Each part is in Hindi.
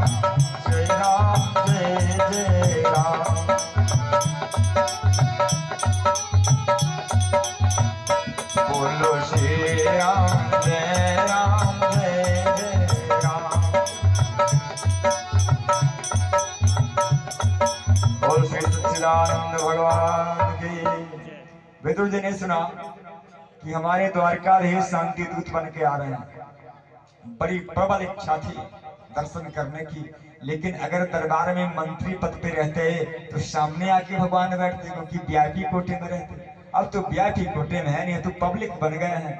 जय राम जय जय राम। बोलो श्री राम जय राम जय जय राम। बोल श्री सच्चिदानंद भगवान की। विदुर जी ने सुना कि हमारे द्वारकाधीश शांति दूत बन के आ रहे हैं। बड़ी प्रबल इच्छा थी दर्शन करने की, लेकिन अगर दरबार में मंत्री पद पे रहते तो सामने आके भगवान बैठते, क्योंकि वीआईपी कोटे में रहते। अब तो वीआईपी कोटे में है नहीं, तो पब्लिक बन गए हैं।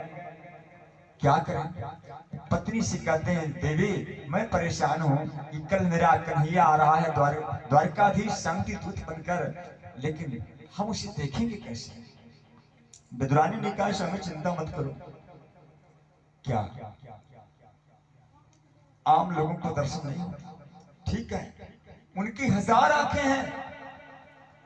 क्या करें? पत्नी से कहते हैं, देवी मैं परेशान हूँ कि कल मेरा कन्हैया आ रहा है द्वारकाधीश शांति दूत बनकर, लेकिन हम उसे देखेंगे कैसे? विदुरानी ने कहा, स्वामी चिंता मत करो। क्या आम लोगों को दर्शन नहीं होता? ठीक है, उनकी 1000 आंखें हैं।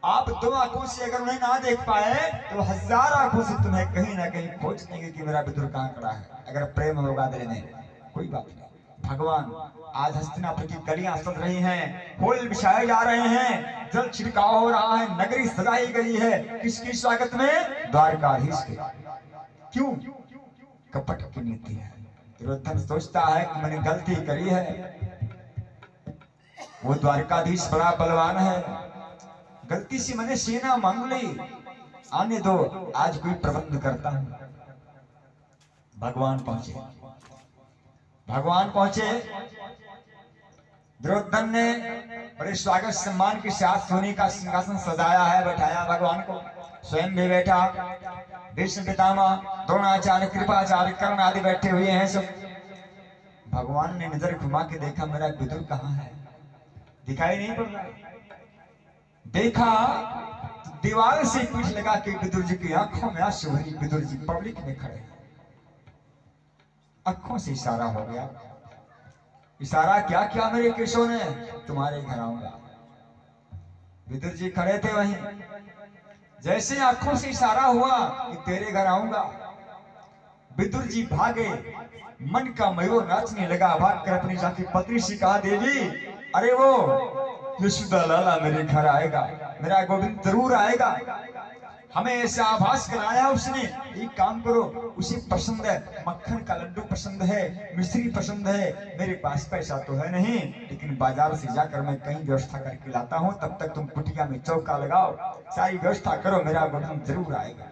आप 2 आंखों से अगर उन्हें ना देख पाए तो 1000 आंखों से तुम्हें कहीं ना कहीं खोज लेंगे कि मेरा विदुर कहाँ खड़ा है। अगर प्रेम होगा दिल में, कोई बात नहीं। भगवान आज हस्तिनापुर की गलियां सज रही हैं, फूल बिछाए जा रहे हैं, जल छिड़काव हो रहा है, नगरी सजाई गई है। किसकी स्वागत में? द्वारकाधीश के। क्यों? कपट की नीति है। दुर्योधन सोचता है कि मैंने गलती करी है, वो द्वारकाधीश बड़ा बलवान है, गलती से मैंने सेना मांग ली, आने दो, आज कोई प्रबंध करता हूं। भगवान पहुंचे। दुर्योधन ने बड़े स्वागत सम्मान के साथ सोने का सिंहासन सजाया है, बैठाया भगवान को, स्वयं भी बैठा। भीष्म पितामह, द्रोणाचार्य, कृपाचार्य, कर्ण आदि बैठे हुए हैं सब। भगवान ने नजर घुमा के देखा, मेरा विदुर कहाँ है? दिखाई नहीं पड़ रहा। देखा दीवार से पीठ लगा के विदुर जी की आंखों में आंसू भरी। विदुर जी पब्लिक में खड़े, आंखों से इशारा हो गया। इशारा क्या किया मेरे केशव ने? तुम्हारे घर आऊंगा। विदुर जी खड़े थे वहीं, जैसे आंखों से इशारा हुआ कि तेरे घर आऊंगा, विदुर जी भागे। मन का मयूर नाचने लगा। भाग कर अपनी जाके पत्नी से कहा, देवी अरे वो यशोदा लाला मेरे घर आएगा, मेरा गोविंद जरूर आएगा। हमें ऐसा आभास कराया उसने। एक काम करो, उसे पसंद है, मक्खन का लड्डू पसंद है, मिश्री पसंद है। मेरे पास पैसा तो है नहीं, लेकिन बाजार से जाकर मैं कहीं व्यवस्था करके लाता हूँ। तब तक तुम कुटिया में चौका लगाओ, सारी व्यवस्था करो, मेरा गोविंद जरूर आएगा।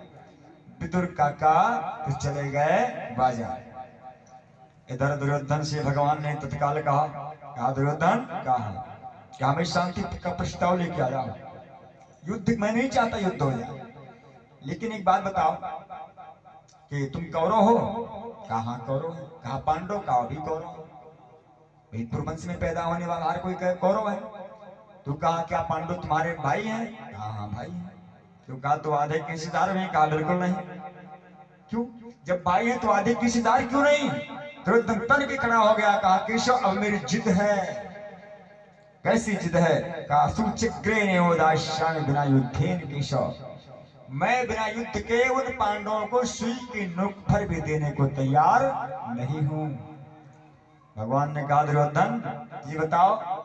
विदुर काका तो चले गए बाजार। इधर दुर्योधन से भगवान ने तत्काल कहा, दुर्योधन कहा क्या मैं शांति का प्रस्ताव लेके आ रहा हूं। युद्ध मैं नहीं चाहता, युद्ध हो जाए, लेकिन एक बात बताओ कि तुम कौरव हो? कहा कौरव है। कहा पांडव? कहा भी कौरव। भाई पुरवंश में पैदा होने वाला हर कोई कौरव है। तू कहा क्या पांडव तुम्हारे भाई हैं? कहा हाँ भाई है। तू कहा तो आधे के हिस्सेदार हैं? कहा बिल्कुल नहीं। क्यों? जब भाई है तो आधे के हिस्सेदार क्यों नहीं? दुर्योधन तन के खड़ा हो गया। कहा केशव अब मेरी जिद है। कैसी जिद है? कहा बिना युद्धेन केशव, मैं बिना युद्ध के उन पांडवों को सुई की नोक पर भी देने को तैयार नहीं हूं। भगवान ने कहा दुर्योधन ये बताओ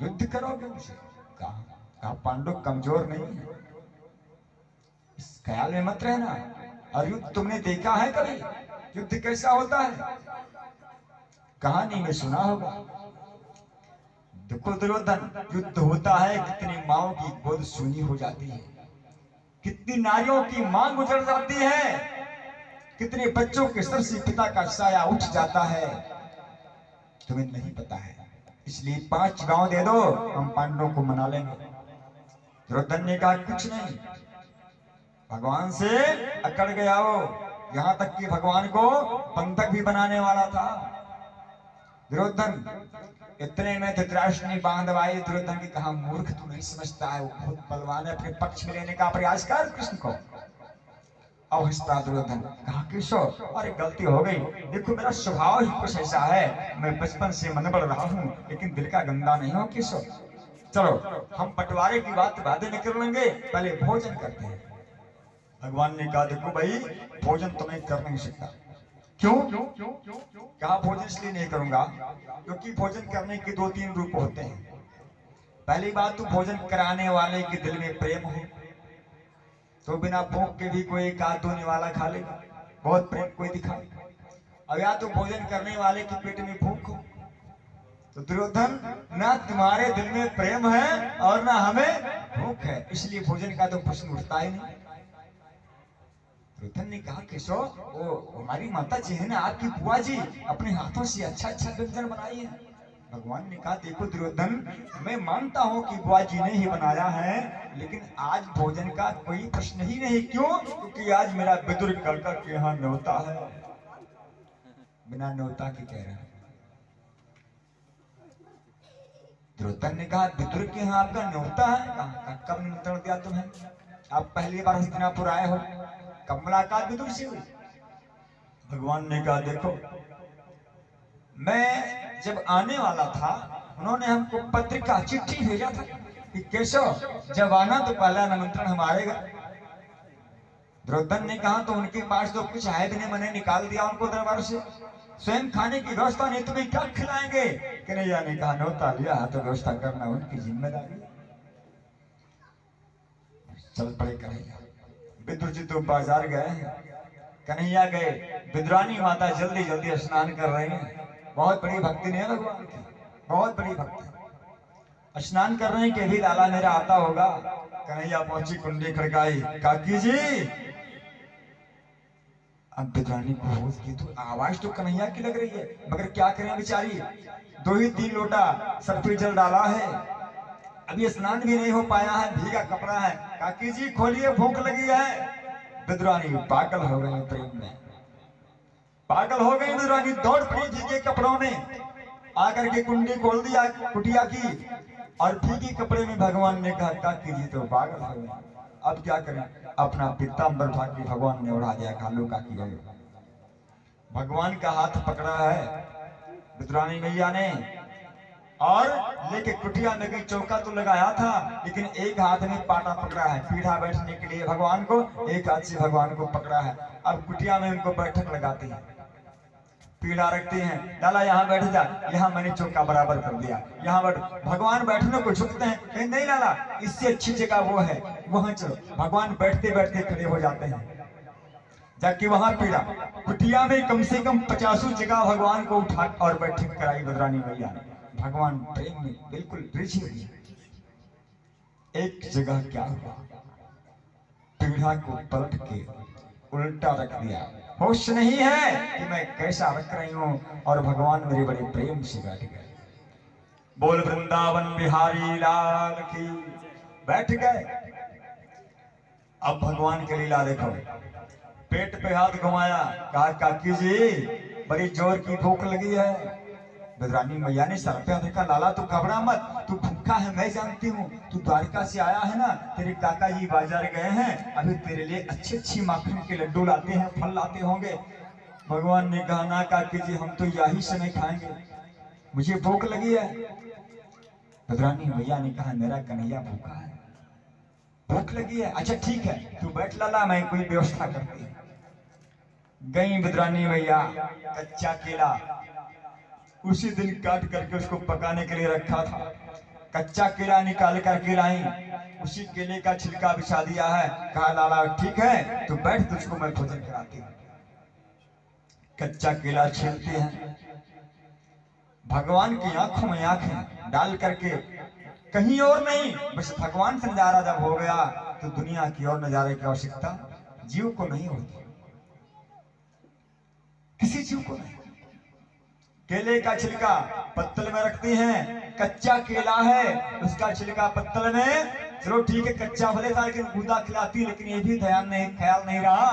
युद्ध करोगे मुझे? कहा पांडव कमजोर नहीं है, इस ख्याल में मत रहना। और युद्ध तुमने देखा है कभी? युद्ध कैसा होता है? कहानी में सुना होगा। देखो दुर्योधन, युद्ध होता है, कितनी माओं की गोद सूनी हो जाती है, कितनी नारियों की मांग उजड़ जाती है, कितने बच्चों के सर से पिता का साया उठ जाता है, तुम्हें नहीं पता है। इसलिए 5 गांव दे दो, हम पांडवों को मना लेंगे। दुर्योधन ने कहा कुछ नहीं, भगवान से अकड़ गया वो, यहां तक कि भगवान को बंधक भी बनाने वाला था। दुर्योधन इतने में धृतराष्ट्र ने बांधवाई। दुर्योधन ने कहा मूर्ख तू नहीं समझता है, वो बहुत बलवान है, अपने पक्ष में लेने का प्रयास कर कृष्ण को। अब हंसता दुर्योधन। कहा केशव अरे गलती हो गई, देखो मेरा स्वभाव ही कुछ ऐसा है, मैं बचपन से मन बढ़ रहा हूँ, लेकिन दिल का गंदा नहीं हो केशव। चलो हम बंटवारे की बात बातें नहीं कर लेंगे, पहले भोजन करते हैं। भगवान ने कहा देखो भाई भोजन तो मैं कर नहीं सकता, क्यों? कहा भोजन इसलिए नहीं करूंगा क्योंकि भोजन करने के 2-3 रूप होते हैं। पहली बात तो भोजन कराने वाले के दिल में प्रेम हो, तो बिना भूख के भी कोई एक आध धोने वाला खा लेगा, बहुत प्रेम कोई दिखाए। अब या तो भोजन करने वाले के पेट में भूख हो, तो दुर्योधन ना तुम्हारे दिल में प्रेम है और ना हमें भूख है, इसलिए भोजन का तो प्रश्न उठता ही नहीं। दुर्योधन ने कहा केशव, वो हमारी माता जी है ना, आपकी बुआ जी अपने हाथों से अच्छा अच्छा व्यंजन बनाई है। भगवान ने कहा देखो दुर्योधन, मैं मानता हूँ कि बुआ जी ने ही बनाया है, लेकिन आज भोजन का कोई प्रश्न ही नहीं। क्यों? क्योंकि आज मेरा विदुर कलकर के यहाँ न्योता है। बिना न्योता के कह रहा है। दुर्योधन ने कहा विदुर के यहाँ आपका न्योता है? कहा कब निमंत्रण दिया तुम्हें? आप पहली बार हस्तिनापुर आए हो, कब मुलाकात विदुर से हुई? भगवान ने कहा देखो, मैं जब आने वाला था उन्होंने हमको पत्रिका चिट्ठी भेजा था कि केशव जब आना तो पहला निमंत्रण हमारे घर। दुर्योधन ने कहा तो उनके पास तो कुछ है भी नहीं, मैंने निकाल दिया उनको दरबार से, स्वयं खाने की व्यवस्था नहीं, तुम्हें क्या खिलाएंगे? कन्हैया ने कहा न्योता लिया है तो व्यवस्था करना उनकी जिम्मेदारी। चल पड़े कन्हैया। विदुर जी तो बाजार गए हैं, कन्हैया गए, विद्रानी माता जल्दी जल्दी स्नान कर रही हैं। बहुत बड़ी भक्ति नहीं है भगवान की, बहुत बड़ी भक्ति। स्नान कर रहे हैं कि भी लाला मेरा आता होगा। कन्हैया पहुंची, कुंडी खड़काई, काकी जी। अब विद्रानी को होश की तो आवाज तो कन्हैया की लग रही है, मगर क्या करें बेचारी, 2 ही 3 लोटा सर पे जल डाला है, अभी स्नान भी नहीं हो पाया है, भीगा कपड़ा है। काकी जी खोलिए, भूख लगी है। विद्रानी पागल हो गई प्रेम में, पागल हो गई विद्रानी, दौड़ पड़ी भीगे कपड़ों में, आकर के कुंडी खोल दिया कुटिया की, और भीगे कपड़े में भगवान ने कहा काकी जी तो पागल हो गए, अब क्या करें? अपना पीताम्बर उठा के भगवान ने उड़ा दिया, कालू काकी गए। भगवान का हाथ पकड़ा है विद्रानी मैया ने, और लेके कुटिया में गई। चौका तो लगाया था, लेकिन एक हाथ में पाटा पकड़ा है पीढ़ा बैठने के लिए भगवान को, एक हाथ से भगवान को पकड़ा है। अब कुटिया में उनको बैठक लगाते हैं, पीढ़ा रखते हैं, लाला यहाँ बैठ जा, यहाँ मैंने चौका बराबर कर दिया, यहाँ बैठ। भगवान बैठने को झुकते हैं, कहीं नहीं लाला इससे अच्छी जगह वो है, वहां चलो। भगवान बैठते बैठते खड़े हो जाते हैं, जाके वहां पीढ़ा कुटिया में कम से कम 50 जगह भगवान को उठा और बैठक कराई विद्रानी मैया ने। भगवान प्रेम में बिल्कुल रिझे हुए। एक जगह क्या हुआ, पीढ़ा को पलट के उल्टा रख दिया, होश नहीं है कि मैं कैसा रख रही हूं, और भगवान मेरे बड़े प्रेम से बैठ गए। बोल वृंदावन बिहारी लाल की। बैठ गए। अब भगवान की लीला देखो, पेट पे हाथ घुमाया, कहा काकी जी बड़ी जोर की भूख लगी है। विद्रानी मैया ने सर पे देखा, लाला तू घबरा मत, तू भूखा है मैं जानती हूँ, तू द्वारका से आया है ना, तेरे काका जी बाजार गए हैं, अभी तेरे लिए अच्छी अच्छी माखन के लड्डू लाते हैं, फल लाते होंगे। भगवान ने कहा ना काकी जी हम तो यही समय खाएंगे, मुझे भूख लगी है। विद्रानी मैया ने कहा मेरा कन्हैया भूखा है, भूख लगी है, अच्छा ठीक है तू बैठ लाला, मैं कोई व्यवस्था करती हूँ। गई विद्रानी मैया, कच्चा केला उसी दिन काट करके उसको पकाने के लिए रखा था, कच्चा केला निकाल करके लाई, उसी केले का छिलका बिछा दिया है। कहा लाला ठीक है तो बैठ, तुझको मैं भोजन कराती हूँ। कच्चा केला छीलते हैं, भगवान की आंखों में आंखें डाल करके, कहीं और नहीं, बस भगवान से नजारा जब हो गया तो दुनिया की और नजारे की आवश्यकता जीव को नहीं होती, किसी जीव को नहीं। केले का छिलका पत्तल में रखती हैं, कच्चा केला है उसका छिलका पत्तल में, चलो ठीक है कच्चा भले था लेकिन गूदा खिलाती, लेकिन ये भी ख्याल नहीं रहा,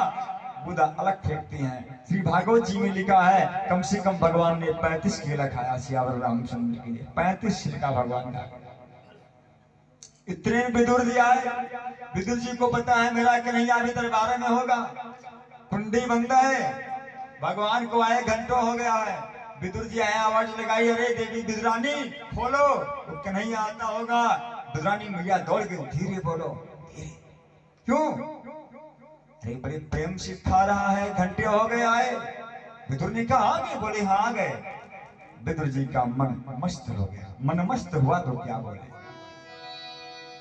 गूदा अलग फेंकती हैं। श्री भागवत जी में लिखा है कम से कम भगवान ने 35 केला खाया सियावर रामचंद्र के लिए, 35 छिलका भगवान का। इतने विदुर जी आए, विदुर जी को पता है मेरा कन्हैया भी दरबार में होगा, कुंडी बंद है, भगवान को आए घंटों हो गया है। विदुर जी आए, आवाज लगाई, अरे देवी विद्रानी खोलो, तो कन्हैया आता होगा। विद्रानी मैया दौड़ गई, धीरे बोलो धीरे। क्यों? अरे बड़े प्रेम से खा रहा है, घंटे हो गए आए, विदुर ने कहा आ गए? बोले हाँ आ गए। विदुर जी का मन मस्त हो गया। मन मस्त हुआ तो क्या बोले,